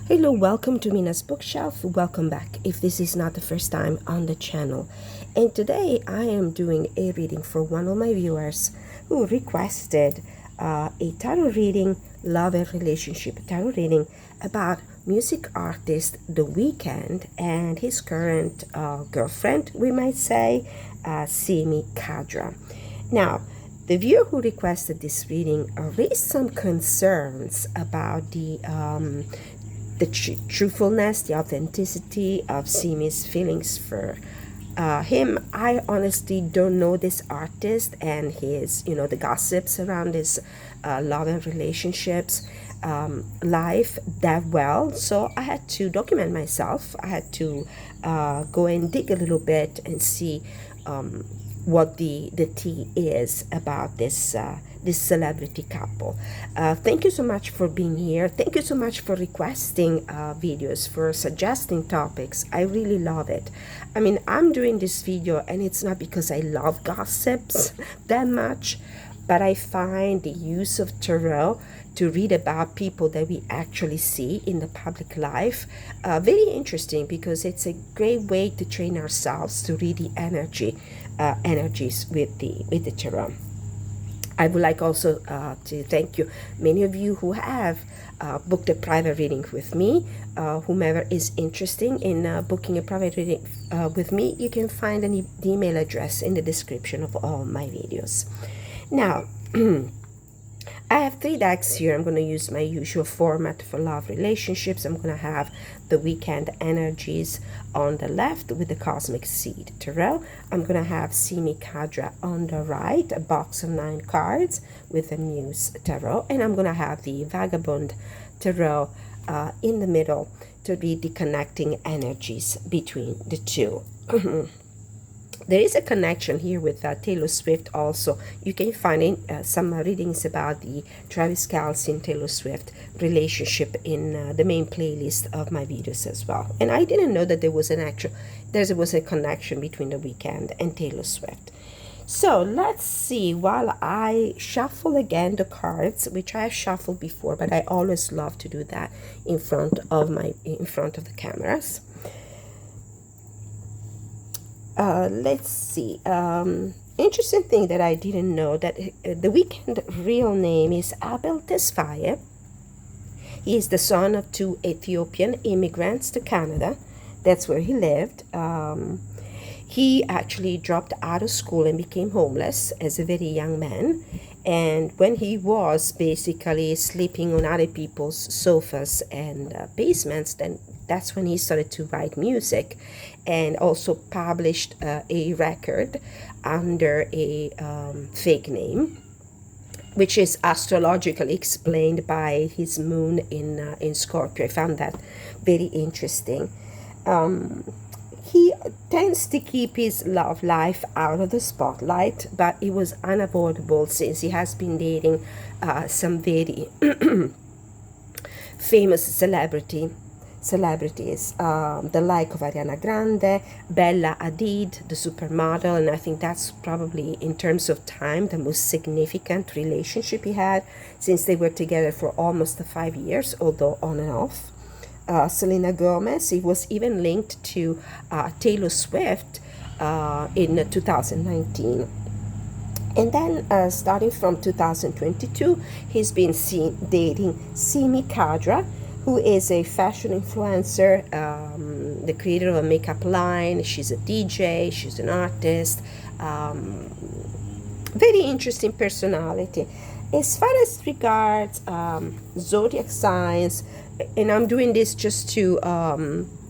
Hello, welcome to Mina's Bookshelf. Welcome back if this is not the first time on the channel. And today I am doing a reading for one of my viewers who requested a tarot reading, love and relationship tarot reading about music artist The Weeknd and his current girlfriend, we might say, Simi Khadra. Now, the viewer who requested this reading raised some concerns about the truthfulness, the authenticity of Simi's feelings for him. I honestly don't know this artist and his, the gossips around his love and relationships life that well. So I had to document myself. I had to go and dig a little bit and see what the tea is about this celebrity couple. Thank you so much for being here. Thank you so much for requesting videos, for suggesting topics. I really love it. I mean, I'm doing this video and it's not because I love gossips that much, but I find the use of tarot to read about people that we actually see in the public life very interesting, because it's a great way to train ourselves to read the energies with the tarot. I would like also to thank you, many of you who have booked a private reading with me. Whomever is interested in booking a private reading with me, you can find the email address in the description of all my videos. Now, I have 3 decks here. I'm going to use my usual format for love relationships. I'm going to have the Weeknd energies on the left with the Cosmic Seed Tarot. I'm going to have Simi Khadra on the right, a box of 9 cards with the Muse Tarot. And I'm going to have the Vagabond Tarot in the middle to read the connecting energies between the two. There is a connection here with Taylor Swift also. You can find some readings about the Travis Kelce and Taylor Swift relationship in the main playlist of my videos as well. And I didn't know that there was a connection between The Weeknd and Taylor Swift. So let's see, while I shuffle again the cards, which I have shuffled before, but I always love to do that in front of the cameras. Let's see. Interesting thing that I didn't know, that The Weeknd real name is Abel Tesfaye. He is the son of 2 Ethiopian immigrants to Canada. That's where he lived. He actually dropped out of school and became homeless as a very young man. And when he was basically sleeping on other people's sofas and basements, then that's when he started to write music, and also published a record under a fake name, which is astrologically explained by his moon in Scorpio. I found that very interesting. He tends to keep his love life out of the spotlight, but it was unavoidable since he has been dating some very famous celebrities, the like of Ariana Grande, Bella Hadid, the supermodel, and I think that's probably, in terms of time, the most significant relationship he had, since they were together for almost 5 years, although on and off. Selena Gomez, he was even linked to Taylor Swift in 2019. And then starting from 2022, he's been dating Simi Khadra, who is a fashion influencer, the creator of a makeup line. She's a DJ, she's an artist, very interesting personality. As far as regards zodiac signs, and I'm doing this just to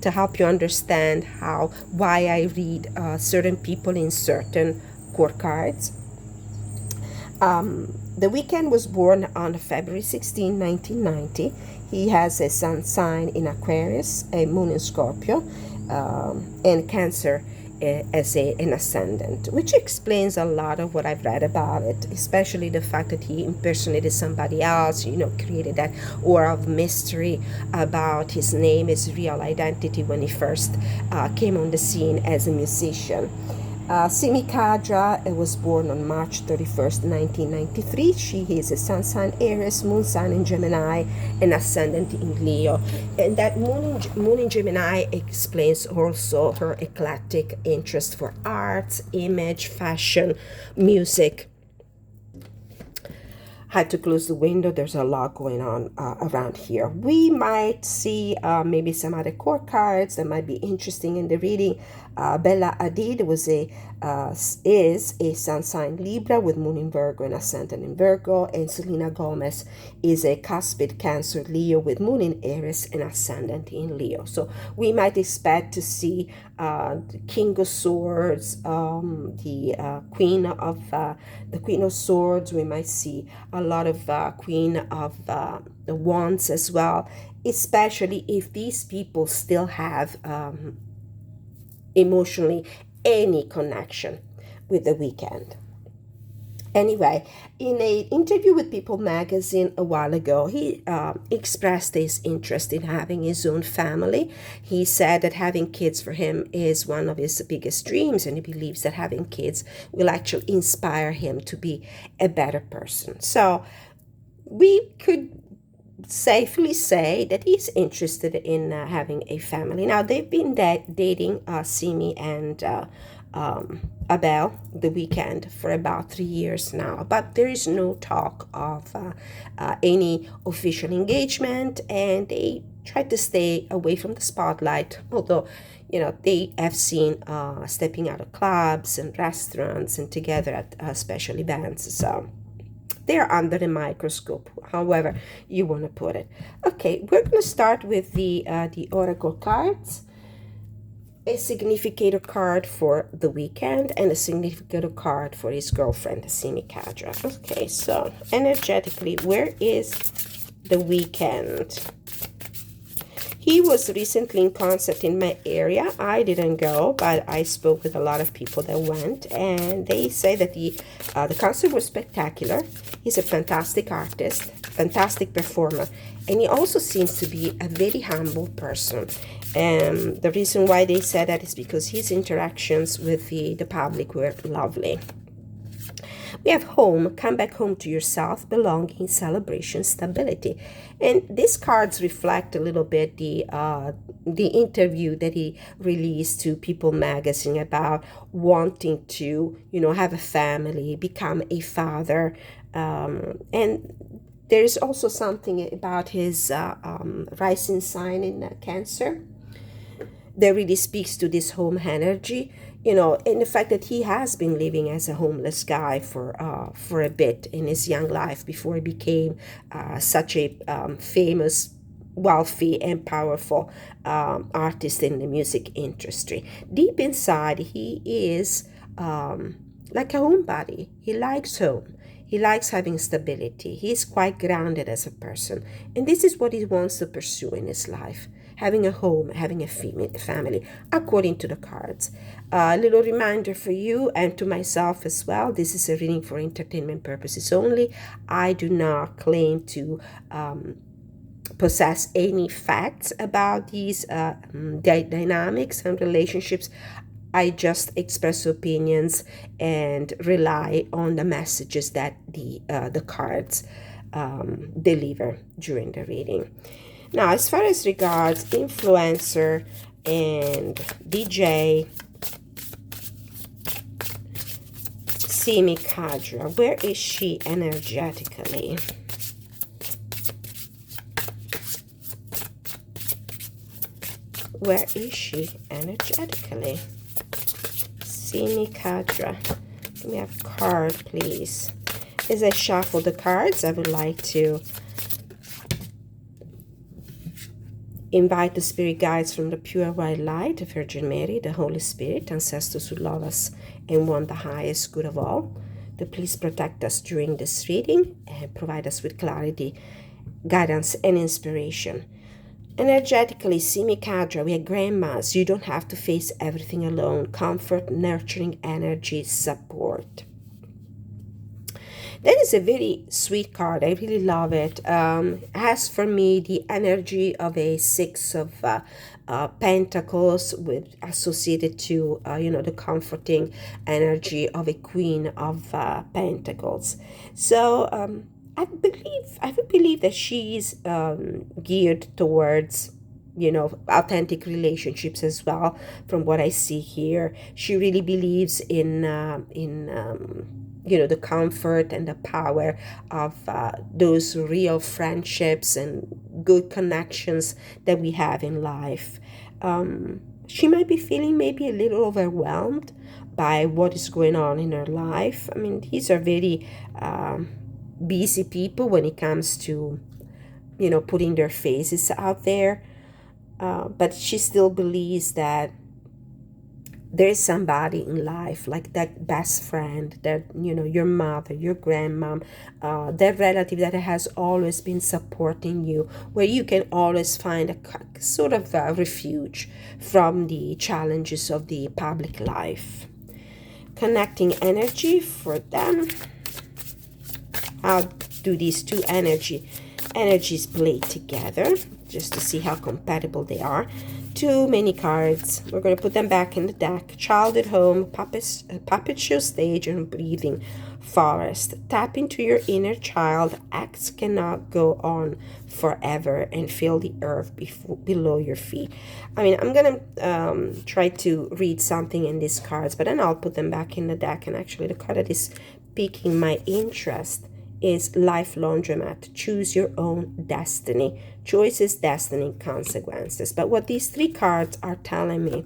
help you understand why I read certain people in certain core cards. The Weeknd was born on February 16, 1990. He has a sun sign in Aquarius, a moon in Scorpio, and Cancer as an ascendant, which explains a lot of what I've read about it, especially the fact that he impersonated somebody else, created that aura of mystery about his name, his real identity when he first came on the scene as a musician. Simi Khadra was born on March 31st, 1993. She is a sun sign Aries, moon sign in Gemini, and ascendant in Leo. And that moon in Gemini explains also her eclectic interest for arts, image, fashion, music. Had to close the window. There's a lot going on around here. We might see maybe some other core cards that might be interesting in the reading. Bella Hadid is a sun sign Libra with moon in Virgo and ascendant in Virgo, and Selena Gomez is a cuspid Cancer Leo with moon in Aries and ascendant in Leo. So we might expect to see the King of Swords, the Queen of Swords. We might see a lot of Queen of the Wands as well, especially if these people still have emotionally any connection with the Weeknd. Anyway, in an interview with People magazine a while ago, he expressed his interest in having his own family. He said that having kids for him is one of his biggest dreams, and he believes that having kids will actually inspire him to be a better person. So we could safely say that he's interested in having a family. Now, they've been dating Simi and Abel, the Weeknd, for about 3 years now, but there is no talk of any official engagement, and they try to stay away from the spotlight, although they have seen stepping out of clubs and restaurants and together at special events. So they're under the microscope, however you want to put it. Okay, we're going to start with the oracle cards. A significator card for the Weeknd and a significator card for his girlfriend, Simi Khadra. Okay, so energetically, where is the Weeknd? He was recently in concert in my area. I didn't go, but I spoke with a lot of people that went, and they say that the concert was spectacular. He's a fantastic artist, fantastic performer, and he also seems to be a very humble person. And the reason why they said that is because his interactions with the public were lovely. We have home, come back home to yourself, belonging, celebration, stability. And these cards reflect a little bit the interview that he released to People magazine about wanting to, have a family, become a father. And there's also something about his rising sign in Cancer that really speaks to this home energy, and the fact that he has been living as a homeless guy for a bit in his young life before he became such a famous, wealthy, and powerful artist in the music industry. Deep inside, he is like a homebody. He likes home. He likes having stability. He's quite grounded as a person. And this is what he wants to pursue in his life. Having a home, having a family, according to the cards. A little reminder for you and to myself as well. This is a reading for entertainment purposes only. I do not claim to possess any facts about these dynamics and relationships. I just express opinions and rely on the messages that the cards deliver during the reading. Now, as far as regards influencer and DJ Simi Khadra, where is she energetically? Where is she energetically? Simi Khadra. Give me a card, please. As I shuffle the cards, I would like to invite the spirit guides from the pure white light, the Virgin Mary, the Holy Spirit, ancestors who love us and want the highest good of all, to please protect us during this reading and provide us with clarity, guidance, and inspiration. Energetically, Simi Khadra, we are grandmas. You don't have to face everything alone. Comfort, nurturing energy, support. That is a very sweet card. I really love it. Has for me the energy of a six of pentacles, with associated to the comforting energy of a queen of pentacles. So I would believe that she's geared towards authentic relationships as well. From what I see here, she really believes in the comfort and the power of those real friendships and good connections that we have in life. She might be feeling maybe a little overwhelmed by what is going on in her life. I mean, these are very busy people when it comes to putting their faces out there, but she still believes that there's somebody in life, like that best friend, that your mother, your grandmom, that relative that has always been supporting you, where you can always find a sort of a refuge from the challenges of the public life. Connecting energy for them. How do these two energies play together, just to see how compatible they are? Too many cards. We're going to put them back in the deck. Child at home, puppet show stage, and breathing forest. Tap into your inner child. Acts cannot go on forever, and feel the earth below your feet. I mean, I'm going to try to read something in these cards, but then I'll put them back in the deck. And actually, the card that is piquing my interest is Life Laundromat. Choose your own destiny. Choices, destiny, consequences. But what these three cards are telling me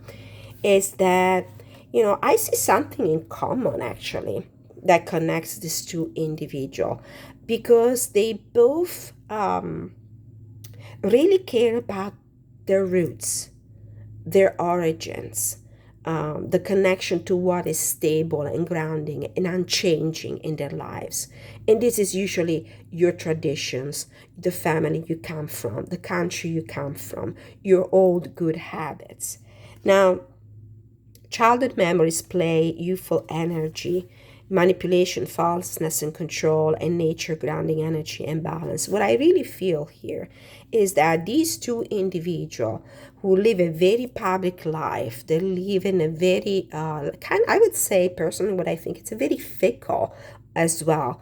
is that, I see something in common, actually, that connects these two individuals, because they both really care about their roots, their origins, the connection to what is stable and grounding and unchanging in their lives. And this is usually your traditions, the family you come from, the country you come from, your old good habits. Now, childhood memories play youthful energy, manipulation, falseness, and control, and nature grounding energy and balance. What I really feel here is that these two individuals who live a very public life, they live in a very I would say personally, what I think, it's a very fickle as well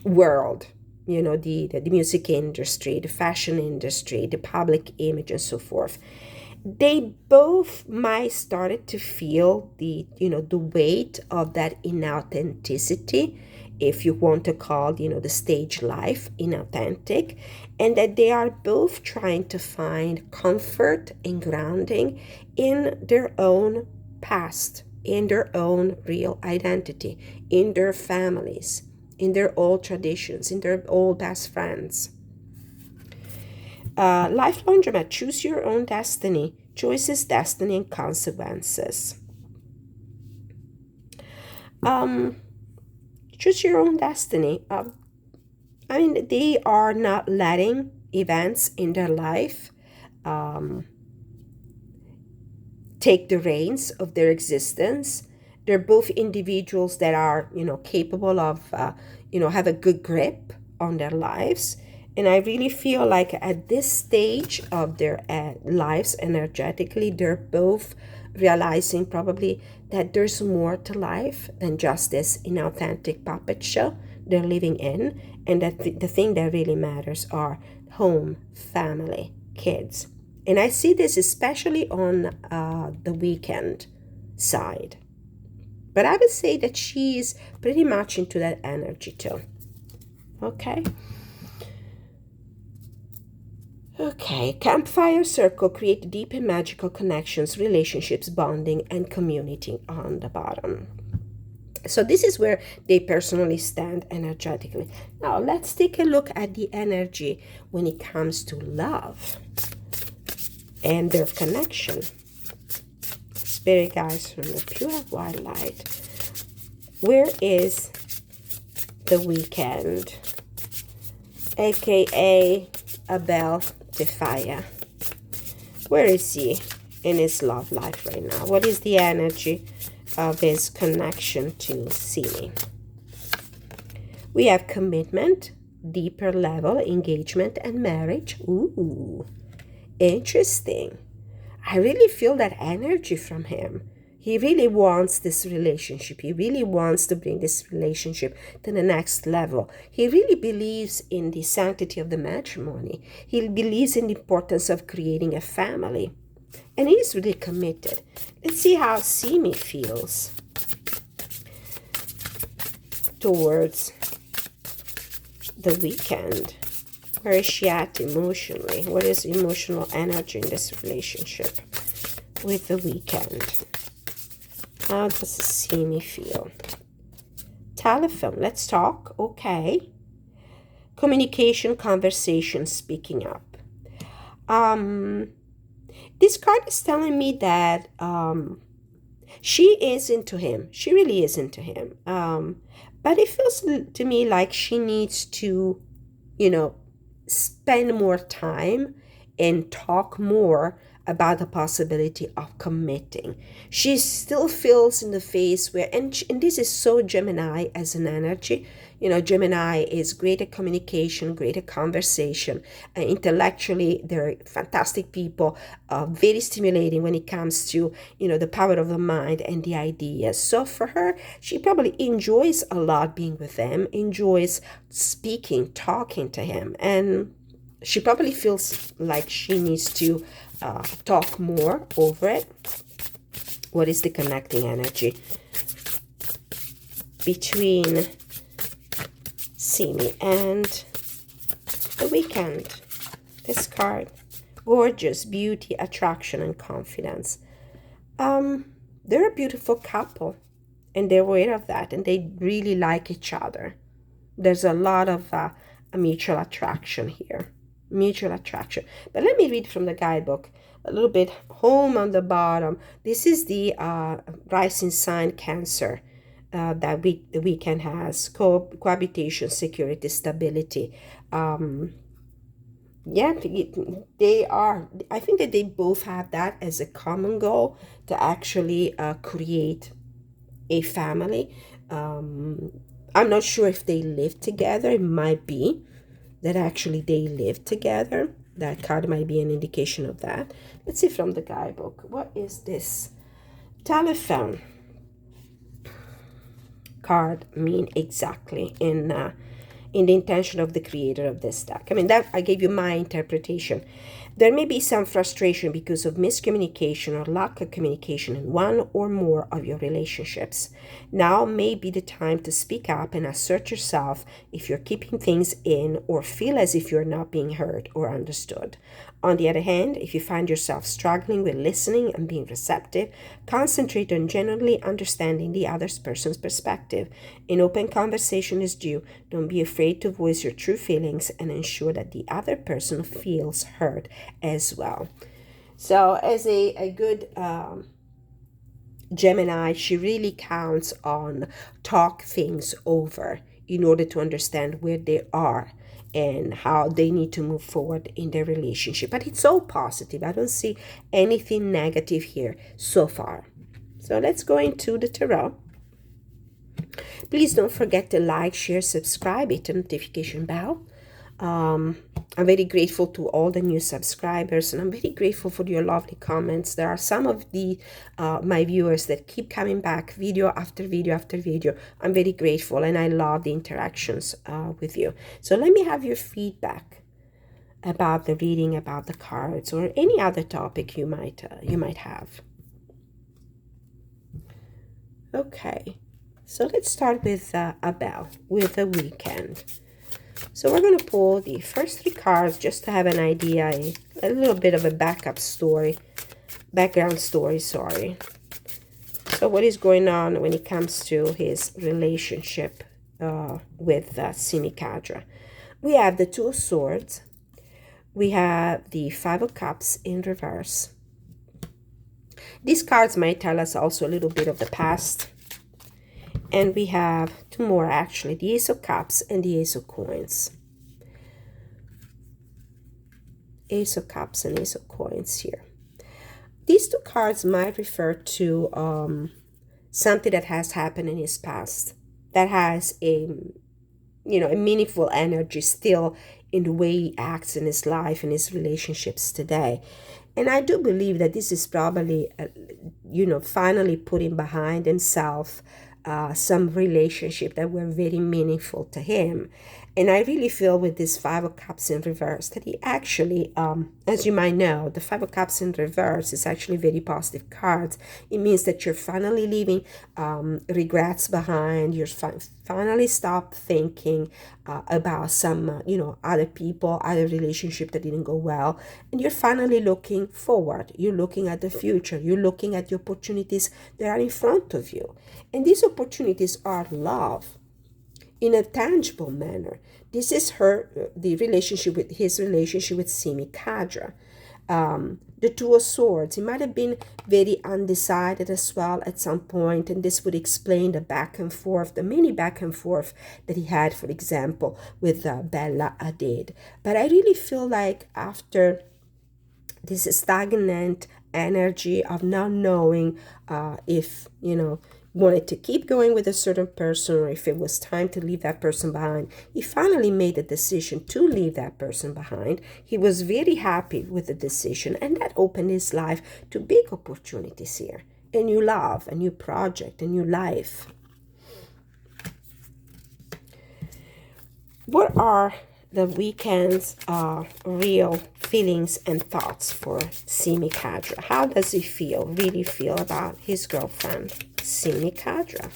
world. The music industry, the fashion industry, the public image, and so forth. They both might started to feel the weight of that inauthenticity, if you want to call the stage life inauthentic, and that they are both trying to find comfort and grounding in their own past, in their own real identity, in their families, in their old traditions, in their old best friends. Life Laundromat. Choose your own destiny. Choices, destiny, and consequences. Choose your own destiny. I mean, they are not letting events in their life take the reins of their existence. They're both individuals that are, capable of, have a good grip on their lives. And I really feel like at this stage of their lives energetically, they're both realizing probably that there's more to life than just this inauthentic puppet show they're living in. And that the thing that really matters are home, family, kids. And I see this especially on the Weeknd side. But I would say that she's pretty much into that energy too. Okay. Okay, campfire circle, create deep and magical connections, relationships, bonding, and community on the bottom. So this is where they personally stand energetically. Now let's take a look at the energy when it comes to love and their connection. Spirit guides from the pure white light. Where is the Weeknd, aka Abel Defaya? Where is he in his love life right now? What is the energy of his connection to Simi? We have commitment, deeper level, engagement, and marriage. Ooh, interesting. I really feel that energy from him. He really wants this relationship. He really wants to bring this relationship to the next level. He really believes in the sanctity of the matrimony. He believes in the importance of creating a family. And he's really committed. Let's see how Simi feels towards the Weeknd. Where is she at emotionally? What is emotional energy in this relationship with the Weeknd? How does Simi feel? Telephone, let's talk. Okay. Communication, conversation, speaking up. This card is telling me that she is into him. She really is into him. But it feels to me like she needs to, spend more time and talk more about the possibility of committing. She still feels in the phase where, and this is so Gemini as an energy. Gemini is great at communication, great at conversation. Intellectually, they're fantastic people, very stimulating when it comes to, the power of the mind and the ideas. So for her, she probably enjoys a lot being with them, enjoys speaking, talking to him. And she probably feels like she needs to talk more over it. What is the connecting energy between Simi and the Weeknd? This card, gorgeous, beauty, attraction, and confidence. They're a beautiful couple, and they're aware of that, and they really like each other. There's a lot of a mutual attraction here. Mutual attraction. But let me read from the guidebook a little bit. Home on the bottom. This is the rising sign Cancer that the Weeknd has. Cohabitation, security, stability. Yeah, they are. I think that they both have that as a common goal, to actually create a family. I'm not sure if they live together. It might be that actually they live together. That card might be an indication of that. Let's see from the guidebook. What is this? Telephone card mean exactly in the intention of the creator of this deck? I mean, that I gave you my interpretation. There may be some frustration because of miscommunication or lack of communication in one or more of your relationships. Now may be the time to speak up and assert yourself if you're keeping things in or feel as if you're not being heard or understood. On the other hand, if you find yourself struggling with listening and being receptive, concentrate on genuinely understanding the other person's perspective. An open conversation is due. Don't be afraid to voice your true feelings and ensure that the other person feels heard as well. So as a good Gemini, she really counts on talk things over in order to understand where they are and how they need to move forward in their relationship. But it's all positive. I don't see anything negative here so far. So let's go into the tarot. Please don't forget to like, share, subscribe, hit the notification bell. I'm very grateful to all the new subscribers, and I'm very grateful for your lovely comments. There are some of the my viewers that keep coming back video after video after video. I'm very grateful, and I love the interactions with you. So let me have your feedback about the reading, about the cards, or any other topic you might have. Okay, so let's start with Abel, with the Weeknd. So we're going to pull the first three cards just to have an idea, a little bit of a background story. So what is going on when it comes to his relationship with Simi Khadra? We have the Two of Swords. We have the Five of Cups in reverse. These cards might tell us also a little bit of the past. And we have two more actually, the Ace of Cups and the Ace of Coins. Ace of Cups and Ace of Coins here. These two cards might refer to something that has happened in his past that has a a meaningful energy still in the way he acts in his life and his relationships today. And I do believe that this is probably, finally putting behind himself some relationship that were very meaningful to him. And I really feel with this Five of Cups in reverse that he actually, as you might know, the Five of Cups in reverse is actually very positive cards. It means that you're finally leaving regrets behind. You're finally stop thinking about some, other people, other relationship that didn't go well. And you're finally looking forward. You're looking at the future. You're looking at the opportunities that are in front of you. And these opportunities are love in a tangible manner. This is his relationship with Simi Khadra. The Two of Swords. He might have been very undecided as well at some point, and this would explain the back and forth, the mini back and forth that he had, for example, with Bella Hadid. But I really feel like after this stagnant energy of not knowing if, wanted to keep going with a certain person or if it was time to leave that person behind, he finally made the decision to leave that person behind. He was very happy with the decision, and that opened his life to big opportunities here. A new love, a new project, a new life. What are the Weeknd's real feelings and thoughts for Simi Khadra? How does he really feel about his girlfriend, Simi Khadra?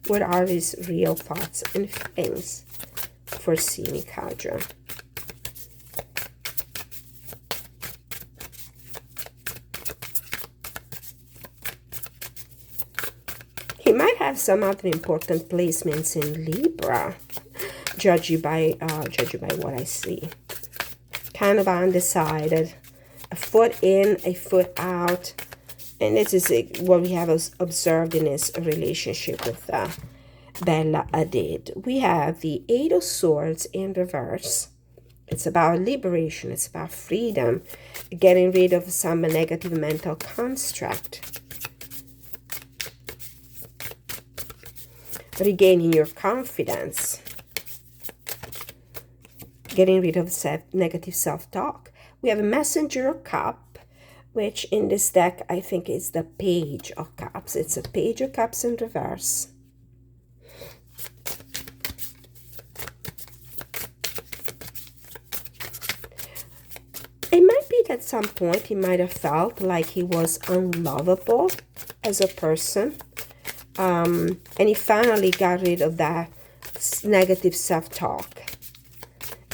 What are his real thoughts and feelings for Simi Khadra? He might have some other important placements in Libra, judging by what I see. Kind of undecided, a foot in, a foot out, and this is what we have observed in his relationship with Bella Hadid. We have the Eight of Swords in reverse. It's about liberation. It's about freedom, getting rid of some negative mental construct, regaining your confidence, getting rid of negative self-talk. We have a Messenger of Cup, which in this deck I think is the Page of Cups. It's a Page of Cups in reverse. It might be that at some point he might have felt like he was unlovable as a person. And he finally got rid of that negative self-talk.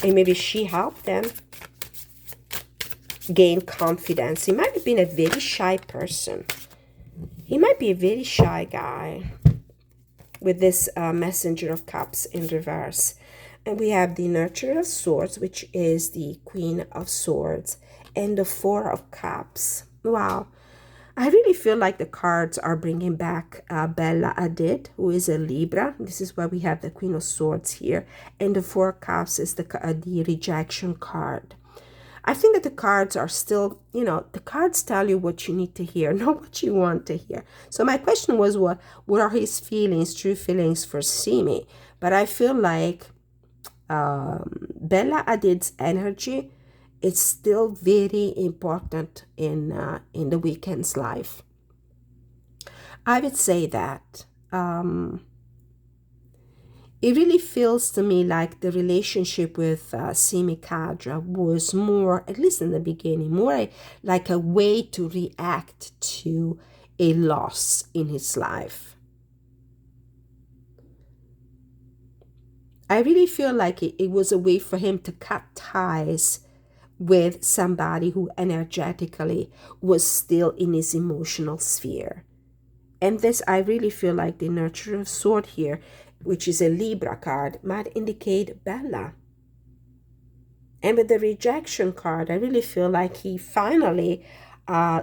And maybe she helped them gain confidence. He might have been a very shy person. He might be a very shy guy with this Messenger of Cups in reverse. And we have the Nurturer of Swords, which is the Queen of Swords, and the Four of Cups. Wow. I really feel like the cards are bringing back Bella Hadid, who is a Libra. This is why we have the Queen of Swords here. And the Four of Cups is the rejection card. I think that the cards are still, the cards tell you what you need to hear, not what you want to hear. So my question was, what are his feelings, true feelings for Simi? But I feel like Bella Hadid's energy is still very important in the Weeknd's life. I would say that it really feels to me like the relationship with Simi Khadra was more, at least in the beginning, more like a way to react to a loss in his life. I really feel like it was a way for him to cut ties with somebody who energetically was still in his emotional sphere. And this, I really feel like the Nurturer of Sword here, which is a Libra card, might indicate Bella. And with the rejection card, I really feel like he finally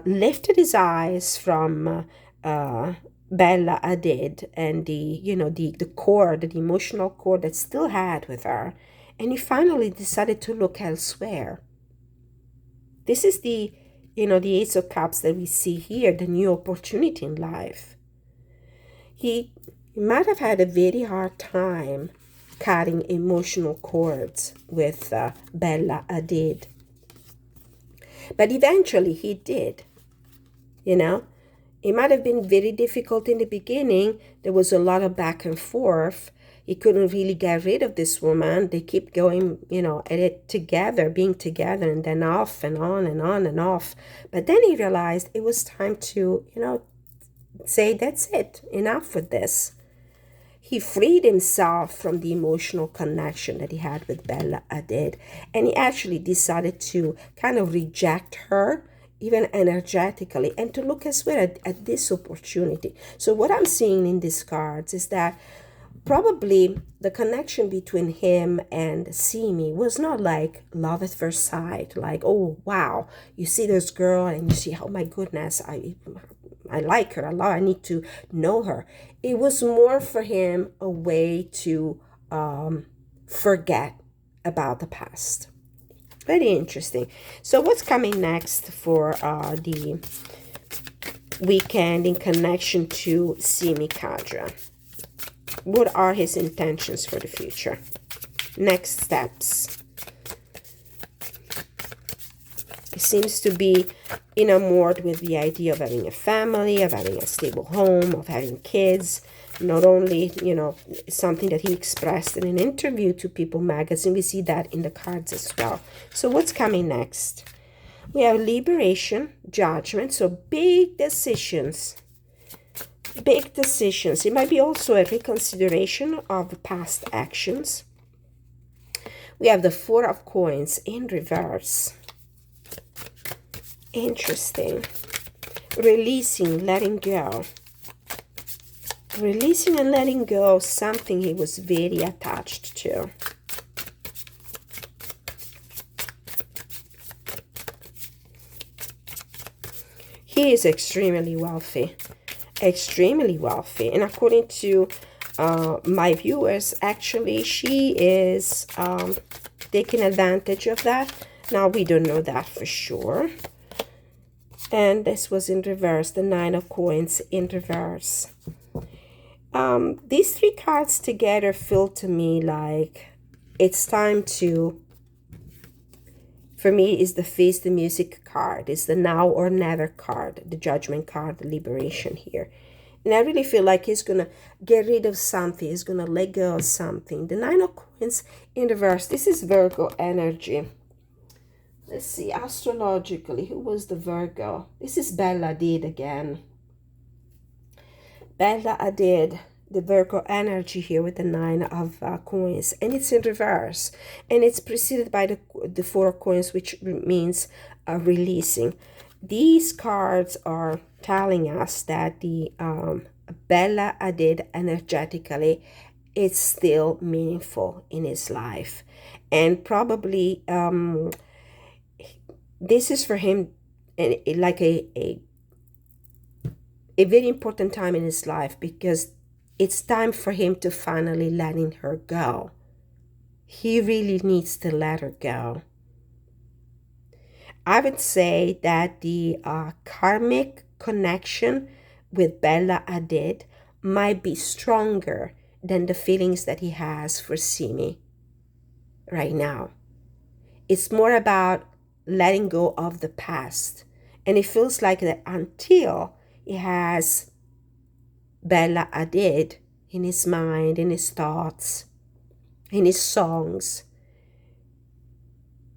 lifted his eyes from Bella Hadid and the cord, the emotional cord that still had with her, and he finally decided to look elsewhere. This is the Ace of Cups that we see here, the new opportunity in life. He might have had a very hard time cutting emotional cords with Bella Hadid. But eventually he did, you know. It might have been very difficult in the beginning. There was a lot of back and forth. He couldn't really get rid of this woman. They keep going, at it together, being together, and then off and on and on and off. But then he realized it was time to, say, that's it, enough with this. He freed himself from the emotional connection that he had with Bella Hadid, and he actually decided to kind of reject her, even energetically, and to look as well at this opportunity. So what I'm seeing in these cards is that probably the connection between him and Simi was not like love at first sight, like, oh wow, you see this girl and you see, oh my goodness, I like her a lot, I need to know her. It was more for him a way to forget about the past. Very interesting. So what's coming next for the Weeknd in connection to Simi Khadra? What are his intentions for the future? Next steps. He seems to be enamored with the idea of having a family, of having a stable home, of having kids. Not only, something that he expressed in an interview to People magazine, we see that in the cards as well. So what's coming next? We have liberation, judgment, so big decisions. Big decisions. It might be also a reconsideration of past actions. We have the Four of Coins in reverse. Interesting. Releasing, letting go. Releasing and letting go of something he was very attached to. He is extremely wealthy. Extremely wealthy. And according to my viewers, actually, she is taking advantage of that. Now, we don't know that for sure. And this was in reverse, the Nine of Coins in reverse. These three cards together feel to me like it's time to, for me, is the Face the Music card. It's the Now or Never card, the Judgment card, the Liberation here. And I really feel like he's going to get rid of something. He's going to let go of something. The Nine of Coins in reverse. This is Virgo energy. Let's see, astrologically, who was the Virgo? This is Bella Hadid again. Bella Hadid, the Virgo energy here with the Nine of Coins. And it's in reverse. And it's preceded by the Four of Coins, which means releasing. These cards are telling us that the Bella Hadid energetically is still meaningful in his life. And probably this is for him like a very important time in his life, because it's time for him to finally letting her go. He really needs to let her go. I would say that the karmic connection with Bella Hadid might be stronger than the feelings that he has for Simi right now. It's more about letting go of the past. And it feels like that until he has Bella Hadid in his mind, in his thoughts, in his songs,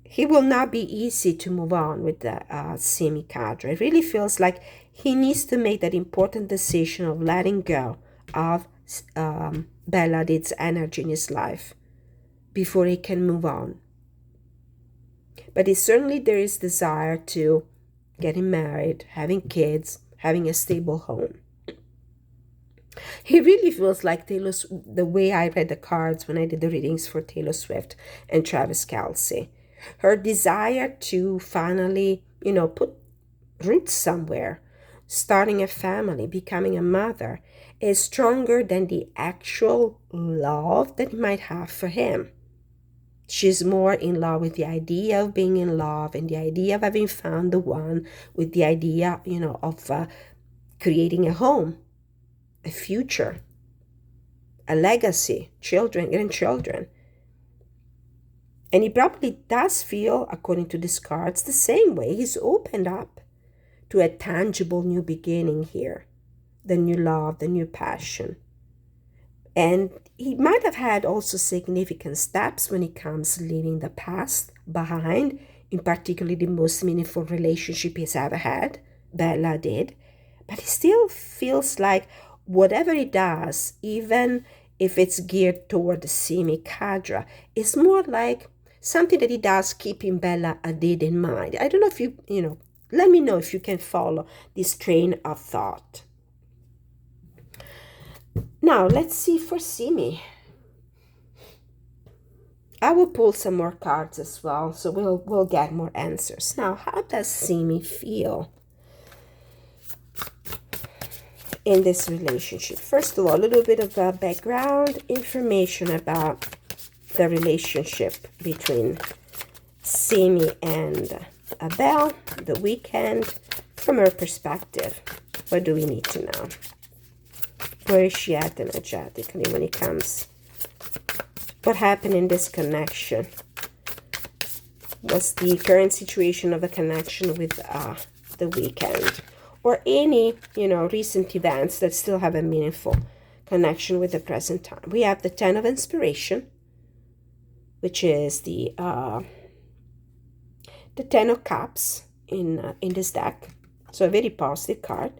he will not be easy to move on with the Simi Khadra. It really feels like he needs to make that important decision of letting go of Bella Hadid's energy in his life before he can move on. But certainly there is desire to getting married, having kids, having a stable home. He really feels like the way I read the cards when I did the readings for Taylor Swift and Travis Kelce. Her desire to finally, put roots somewhere, starting a family, becoming a mother, is stronger than the actual love that he might have for him. She's more in love with the idea of being in love and the idea of having found the one, with the idea, of creating a home, a future. a legacy, children, grandchildren. And he probably does feel, according to these cards, the same way. He's opened up to a tangible new beginning here, the new love, the new passion. And he might have had also significant steps when it comes leaving the past behind, in particular the most meaningful relationship he's ever had, Bella did. But he still feels like whatever he does, even if it's geared toward Simi Khadra, is more like something that he does keeping Bella Hadid in mind. I don't know if let me know if you can follow this train of thought. Now, let's see for Simi. I will pull some more cards as well, so we'll get more answers. Now, how does Simi feel in this relationship? First of all, a little bit of background information about the relationship between Simi and Abel, the Weeknd, from her perspective. What do we need to know? Where is she at energetically when it comes? What happened in this connection? What's the current situation of the connection with the Weeknd? Or any, recent events that still have a meaningful connection with the present time. We have the Ten of Inspiration, which is the Ten of Cups in this deck. So a very positive card.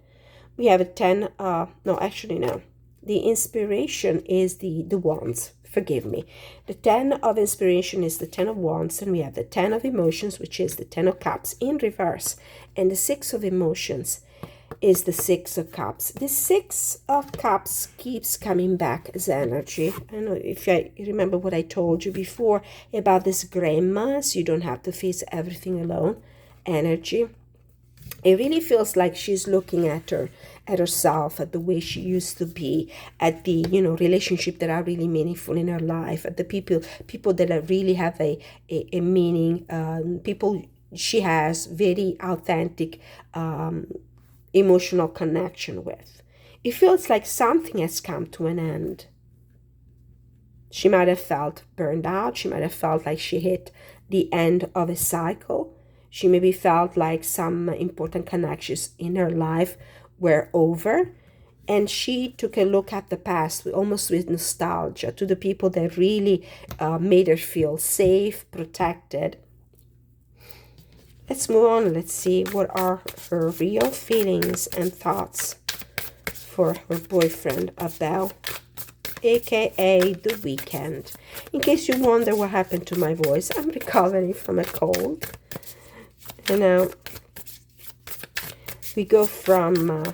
We have a 10, the Inspiration is the Wands, forgive me. The 10 of Inspiration is the 10 of Wands, and we have the 10 of Emotions, which is the 10 of Cups in reverse. And the 6 of Emotions is the 6 of Cups. The 6 of Cups keeps coming back as energy. I don't know if I remember what I told you before about this grandmas, you don't have to face everything alone energy. It really feels like she's looking at herself, at the way she used to be, at the relationship that are really meaningful in her life, at the people that are really have a meaning, people she has very authentic emotional connection with. It feels like something has come to an end. She might have felt burned out. She might have felt like she hit the end of a cycle. She maybe felt like some important connections in her life were over. And she took a look at the past, almost with nostalgia, to the people that really made her feel safe, protected. Let's move on. Let's see what are her real feelings and thoughts for her boyfriend, Abel, aka the Weeknd. In case you wonder what happened to my voice, I'm recovering from a cold. We go from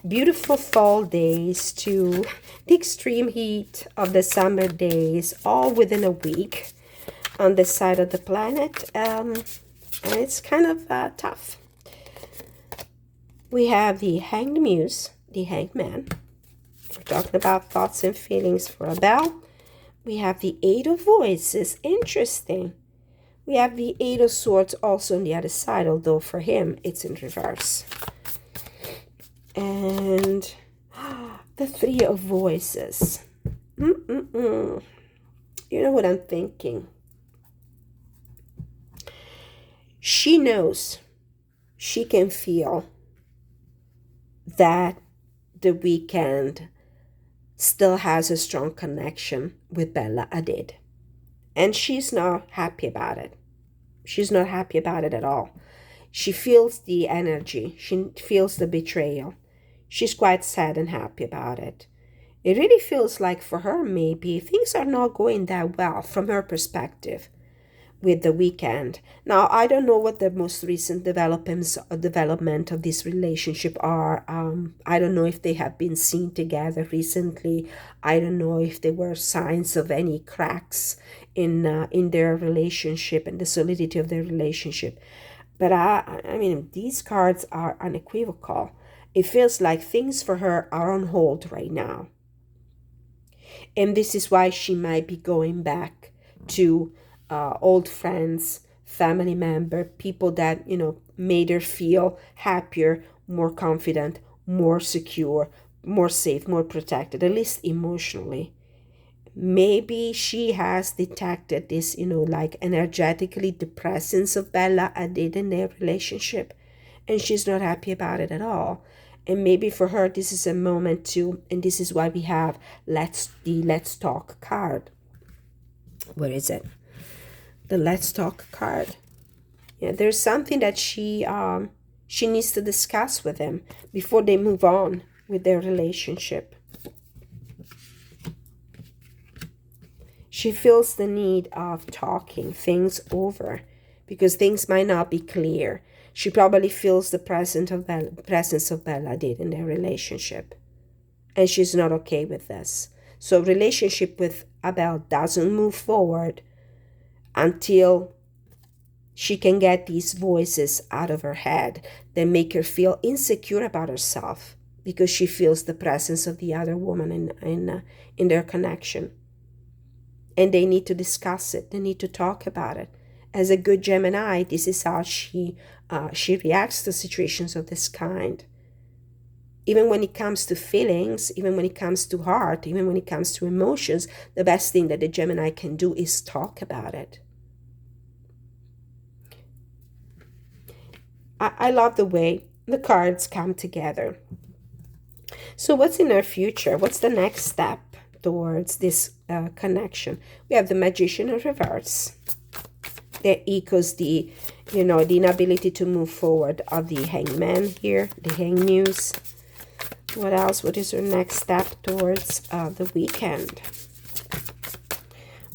beautiful fall days to the extreme heat of the summer days, all within a week on this side of the planet. And it's kind of tough. We have the Hanged Muse, the Hanged Man. We're talking about thoughts and feelings for Abel. We have the Eight of Voices. Interesting. We have the Eight of Swords also on the other side, although for him it's in reverse. And the Three of Voices. You know what I'm thinking? She knows, she can feel that the Weeknd still has a strong connection with Bella Hadid. And she's not happy about it. She's not happy about it at all. She feels the energy. She feels the betrayal. She's quite sad and happy about it. It really feels like for her maybe things are not going that well from her perspective with the Weeknd. Now, I don't know what the most recent development of this relationship are. I don't know if they have been seen together recently. I don't know if there were signs of any cracks in their relationship and the solidity of their relationship. But I mean, these cards are unequivocal. It feels like things for her are on hold right now. And this is why she might be going back to old friends, family member, people that, made her feel happier, more confident, more secure, more safe, more protected, at least emotionally. maybe she has detected this, like energetically the presence of Bella Hadid in their relationship, and she's not happy about it at all. And maybe for her, this is a moment to, and this is why we have the Let's Talk card. Where is it? The Let's Talk card. Yeah, there's something that she needs to discuss with him before they move on with their relationship. She feels the need of talking things over because things might not be clear. She probably feels the presence of Bella Hadid in their relationship, and she's not okay with this. So relationship with Abel doesn't move forward until she can get these voices out of her head that make her feel insecure about herself because she feels the presence of the other woman in their connection. And they need to discuss it. They need to talk about it. As a good Gemini, this is how she reacts to situations of this kind. Even when it comes to feelings, even when it comes to heart, even when it comes to emotions, the best thing that the Gemini can do is talk about it. I love the way the cards come together. So what's in our future? What's the next step towards this connection? We have the Magician in reverse. That echoes the inability to move forward of the Hangman here, the Hang News. What else? What is our next step towards the Weeknd?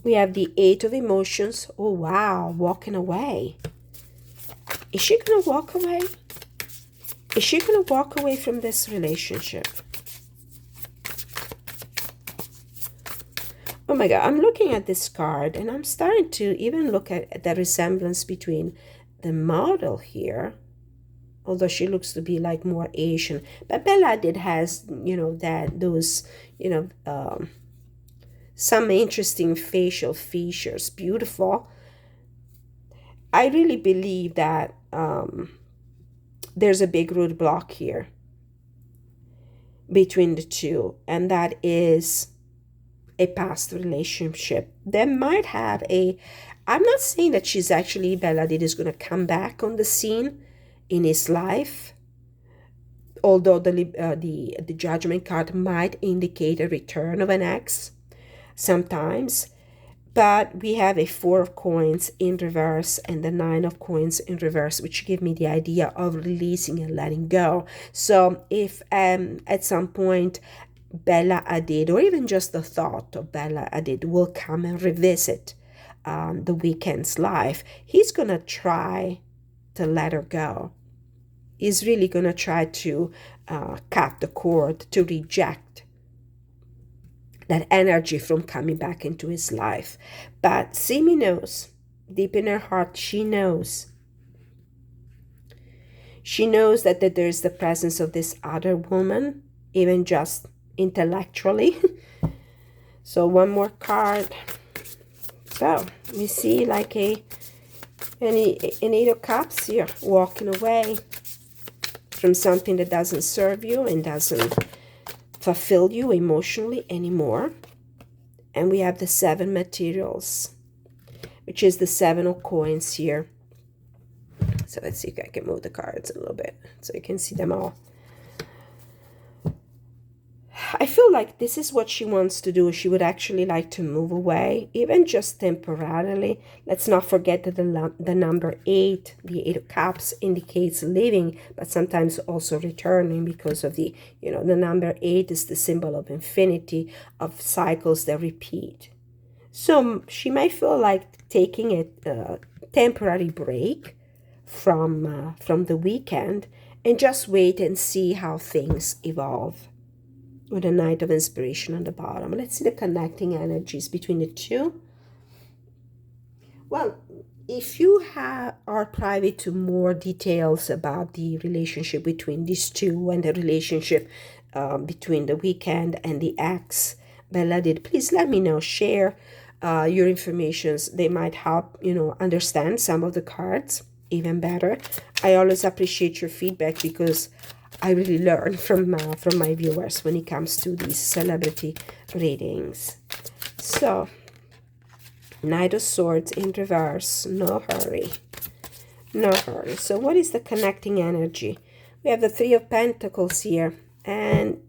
We have the Eight of Emotions. Oh, wow, walking away. Is she going to walk away? Is she going to walk away from this relationship? Oh my God, I'm looking at this card and I'm starting to even look at the resemblance between the model here, although she looks to be like more Asian. But Bella Hadid has, some interesting facial features, beautiful. I really believe that there's a big roadblock here between the two, and that is a past relationship that might have I'm not saying that she's actually, Bella Hadid is going to come back on the scene in his life, although the Judgment card might indicate a return of an ex sometimes. But we have a Four of Coins in reverse and the Nine of Coins in reverse, which give me the idea of releasing and letting go. So if at some point Bella Hadid, or even just the thought of Bella Hadid, will come and revisit the Weeknd's life, he's going to try to let her go. He's really going to try to cut the cord, to reject that energy from coming back into his life. But Simi knows, deep in her heart, she knows. She knows that there's the presence of this other woman, even just intellectually. So one more card. So we see like an Eight of Cups here, walking away from something that doesn't serve you and doesn't fulfill you emotionally anymore. And we have the Seven Materials, which is the Seven of Coins here. So let's see if I can move the cards a little bit so you can see them all. I feel like this is what she wants to do. She would actually like to move away, even just temporarily. Let's not forget that the number 8, the Eight of Cups, indicates leaving, but sometimes also returning, because of the number 8 is the symbol of infinity, of cycles that repeat. So she might feel like taking a temporary break from the Weeknd and just wait and see how things evolve. With a Knight of Inspiration on the bottom. Let's see the connecting energies between the two. Well, if you are privy to more details about the relationship between these two and the relationship between the Weeknd and the ex, Bella Hadid, please let me know. Share your informations. They might help, understand some of the cards even better. I always appreciate your feedback because I really learn from my viewers when it comes to these celebrity readings. So, Knight of Swords in reverse. No hurry. No hurry. So what is the connecting energy? We have the Three of Pentacles here. And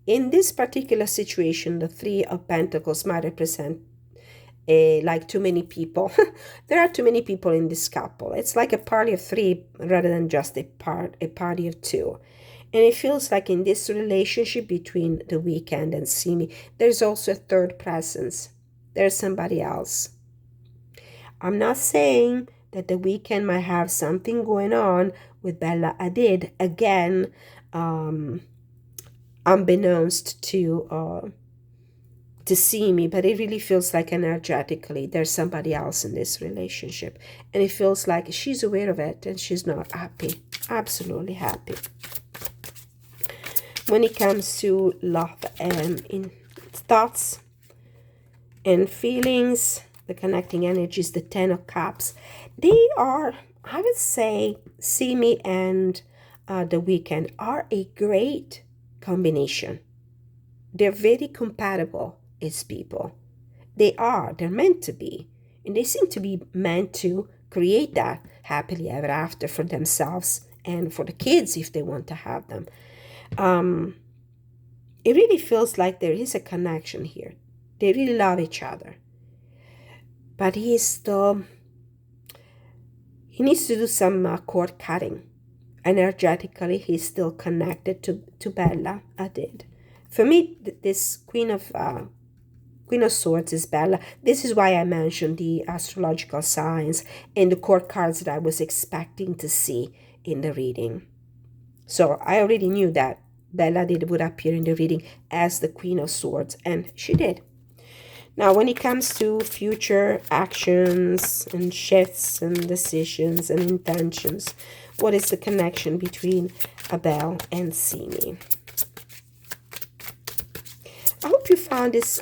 in this particular situation, the Three of Pentacles might represent like too many people. There are too many people in this couple. It's like a party of three rather than just a party of two. And it feels like in this relationship between the Weeknd and Simi, there's also a third presence. There's somebody else. I'm not saying that the Weeknd might have something going on with Bella Hadid again, unbeknownst to Simi, but it really feels like energetically there's somebody else in this relationship, and it feels like she's aware of it and she's not happy, absolutely happy. When it comes to love and in thoughts and feelings, the connecting energies, the Ten of Cups, they are, I would say, Simi and the Weeknd are a great combination. They're very compatible as people. They're meant to be. And they seem to be meant to create that happily ever after for themselves and for the kids if they want to have them. It really feels like there is a connection here. They really love each other. But he needs to do some cord cutting. Energetically, he's still connected to Bella Hadid. For me, this Queen of Swords is Bella. This is why I mentioned the astrological signs and the court cards that I was expecting to see in the reading. So I already knew that Bella Hadid would appear in the reading as the Queen of Swords, and she did. Now, when it comes to future actions and shifts and decisions and intentions, what is the connection between Abel and Simi? I hope you found this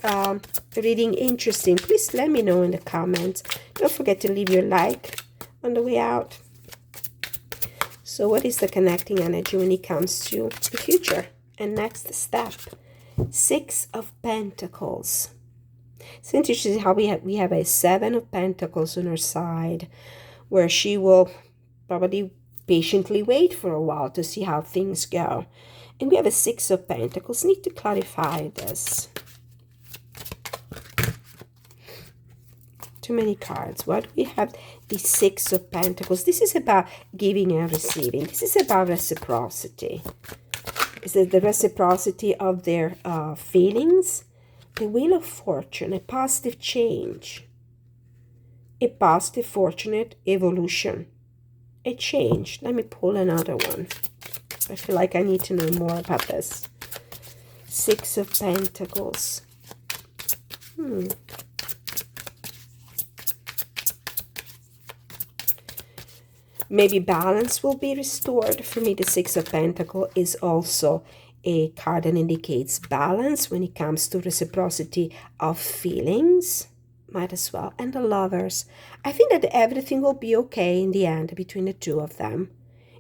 reading interesting. Please let me know in the comments. Don't forget to leave your like on the way out. So what is the connecting energy when it comes to the future and next step? Six of Pentacles. It's interesting how we have a Seven of Pentacles on her side, where she will probably patiently wait for a while to see how things go. And we have a Six of Pentacles. Need to clarify this. Too many cards. What do we have? The Six of Pentacles. This is about giving and receiving. This is about reciprocity. Is it the reciprocity of their feelings? The Wheel of Fortune, a positive change, a positive, fortunate evolution, a change. Let me pull another one. I feel like I need to know more about this. Six of Pentacles. Maybe balance will be restored. For me, the Six of Pentacles is also a card that indicates balance when it comes to reciprocity of feelings. Might as well. And the Lovers. I think that everything will be okay in the end between the two of them.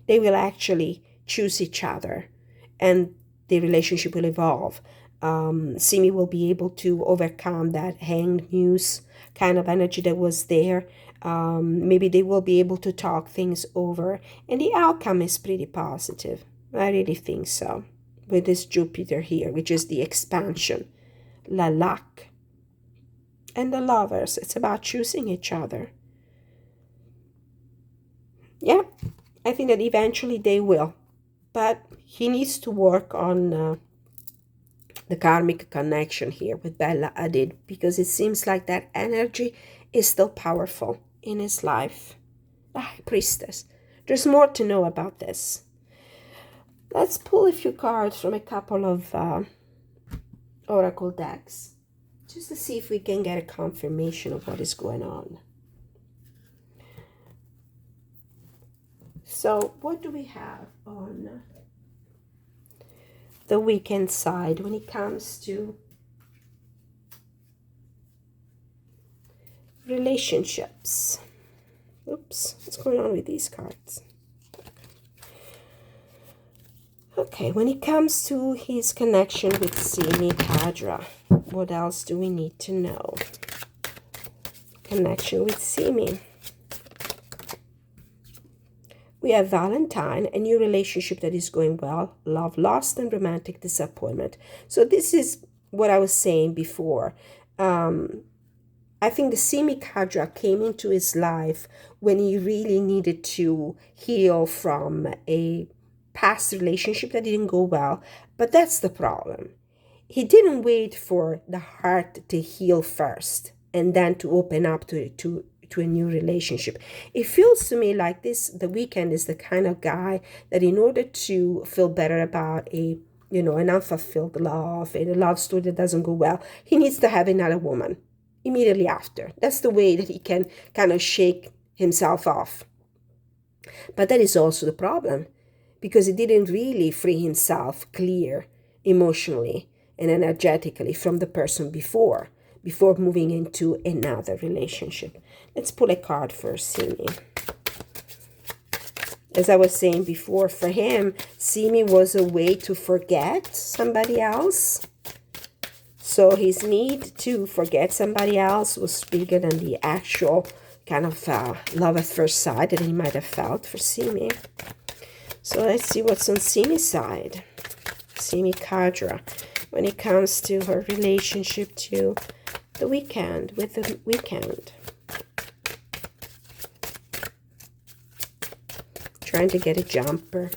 They will actually choose each other and the relationship will evolve. Simi will be able to overcome that hanged muse kind of energy that was there. Maybe they will be able to talk things over, and the outcome is pretty positive. I really think so. With this Jupiter here, which is the expansion, la luck, and the Lovers. It's about choosing each other. Yeah, I think that eventually they will, but he needs to work on the karmic connection here with Bella Hadid, because it seems like that energy is still powerful in his life. The High Priestess. There's more to know about this. Let's pull a few cards from a couple of oracle decks, just to see if we can get a confirmation of what is going on. So what do we have on the Weeknd side when it comes to relationships? Oops, what's going on with these cards? Okay, when it comes to his connection with Simi Khadra, what else do we need to know? connection with Simi. We have Valentine, a new relationship that is going well, love lost, and romantic disappointment. So this is what I was saying before. I think the Simi Khadra came into his life when he really needed to heal from a past relationship that didn't go well. But that's the problem. He didn't wait for the heart to heal first and then to open up to a new relationship. It feels to me like the Weeknd is the kind of guy that in order to feel better about an unfulfilled love, a love story that doesn't go well, he needs to have another woman immediately after. That's the way that he can kind of shake himself off. But that is also the problem, because he didn't really free himself clear emotionally and energetically from the person before moving into another relationship. Let's pull a card for Simi. As I was saying before, for him, Simi was a way to forget somebody else. So his need to forget somebody else was bigger than the actual kind of love at first sight that he might have felt for Simi. So let's see what's on Simi's side. Simi Khadra, when it comes to her relationship to the Weeknd, with the Weeknd. Trying to get a jumper.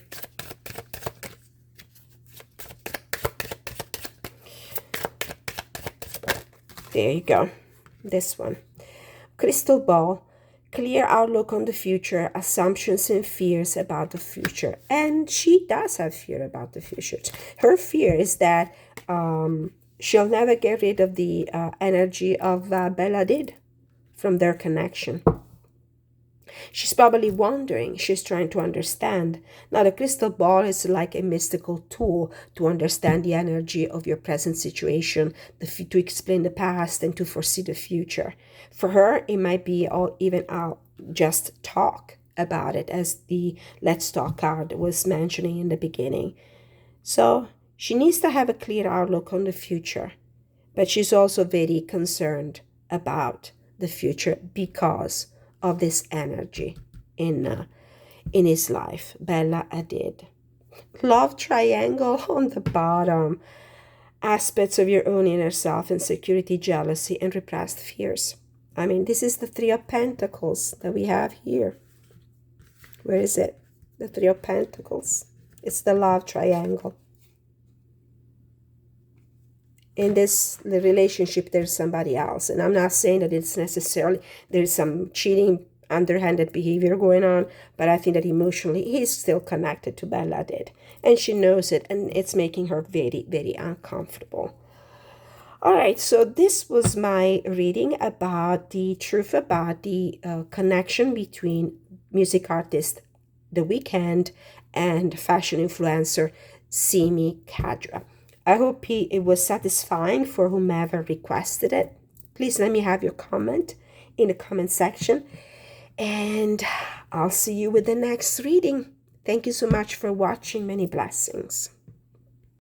There you go. This one. Crystal ball. Clear outlook on the future, assumptions and fears about the future. And she does have fear about the future. Her fear is that she'll never get rid of the energy of Bella did from their connection. She's probably wondering, she's trying to understand. Now, the crystal ball is like a mystical tool to understand the energy of your present situation, to explain the past and to foresee the future. For her, it might be I'll just talk about it, as the Let's Talk card was mentioning in the beginning. So she needs to have a clear outlook on the future, but she's also very concerned about the future because of this energy in his life. Bella Hadid. Love triangle on the bottom. Aspects of your own inner self, insecurity, jealousy, and repressed fears. I mean, this is the Three of Pentacles that we have here. Where is it? The Three of Pentacles. It's the love triangle. In the relationship, there's somebody else. And I'm not saying that it's necessarily there's some cheating, underhanded behavior going on, but I think that emotionally he's still connected to Bella Hadid. And she knows it, and it's making her very, very uncomfortable. All right, so this was my reading about the truth about the connection between music artist The Weeknd and fashion influencer Simi Khadra. I hope it was satisfying for whomever requested it. Please let me have your comment in the comment section. And I'll see you with the next reading. Thank you so much for watching. Many blessings.